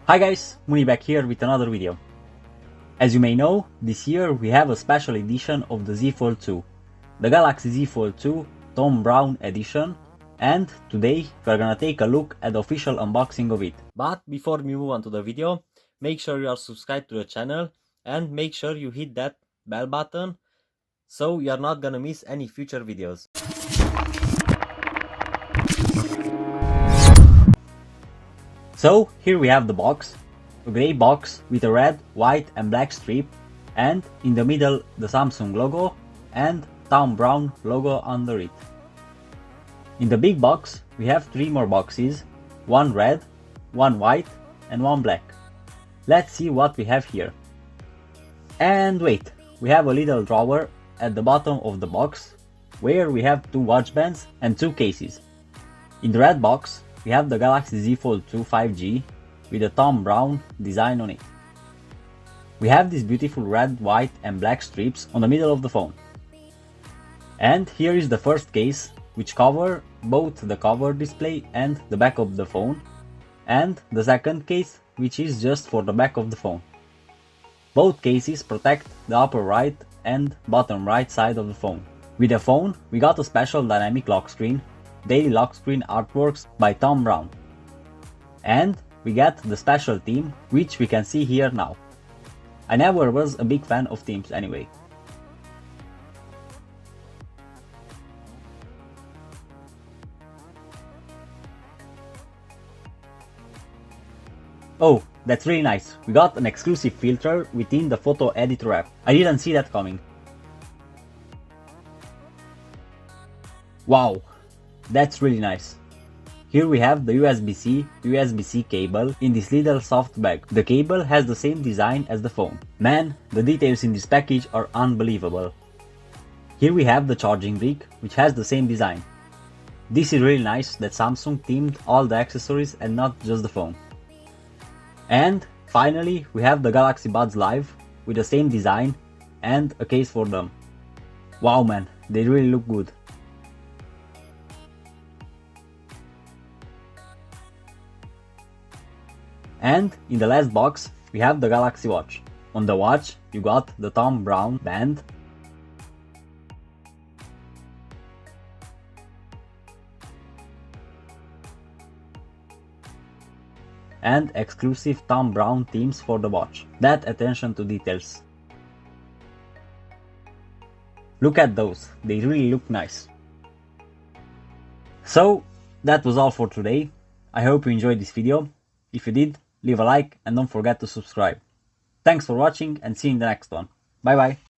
Hi guys, Muni back here with another video. As you may know, this year we have a special edition of the Z Fold2, the Galaxy Z Fold2 THOM BROWNE Edition, and today we are gonna take a look at the official unboxing of it. But before we move on to the video, make sure you are subscribed to the channel and make sure you hit that bell button so you are not gonna miss any future videos. So here we have the box, a grey box with a red, white and black strip, and in the middle the Samsung logo and THOM BROWNE logo under it. In the big box we have 3 more boxes, one red, one white and one black. Let's see what we have here. And wait, we have a little drawer at the bottom of the box where we have 2 watch bands and 2 cases. In the red box we have the Galaxy Z Fold2 5G with a THOM BROWNE design on it. We have these beautiful red, white and black strips on the middle of the phone. And here is the first case, which cover both the cover display and the back of the phone, and the second case, which is just for the back of the phone. Both cases protect the upper right and bottom right side of the phone. With the phone we got a special dynamic lock screen, daily lock screen artworks by THOM BROWNE. And we get the special theme, which we can see here now. I never was a big fan of themes anyway. Oh, that's really nice. We got an exclusive filter within the photo editor app. I didn't see that coming. Wow, that's really nice. Here we have the USB-C to USB-C cable in this little soft bag. The cable has the same design as the phone. Man, the details in this package are unbelievable. Here we have the charging brick, which has the same design. This is really nice that Samsung themed all the accessories and not just the phone. And finally we have the Galaxy Buds Live with the same design and a case for them. Wow man, they really look good. And in the last box we have the Galaxy Watch. On the watch you got the THOM BROWNE band, and exclusive THOM BROWNE themes for the watch. That attention to details. Look at those, they really look nice. So that was all for today. I hope you enjoyed this video. If you did, leave a like and don't forget to subscribe. Thanks for watching and see you in the next one. Bye bye.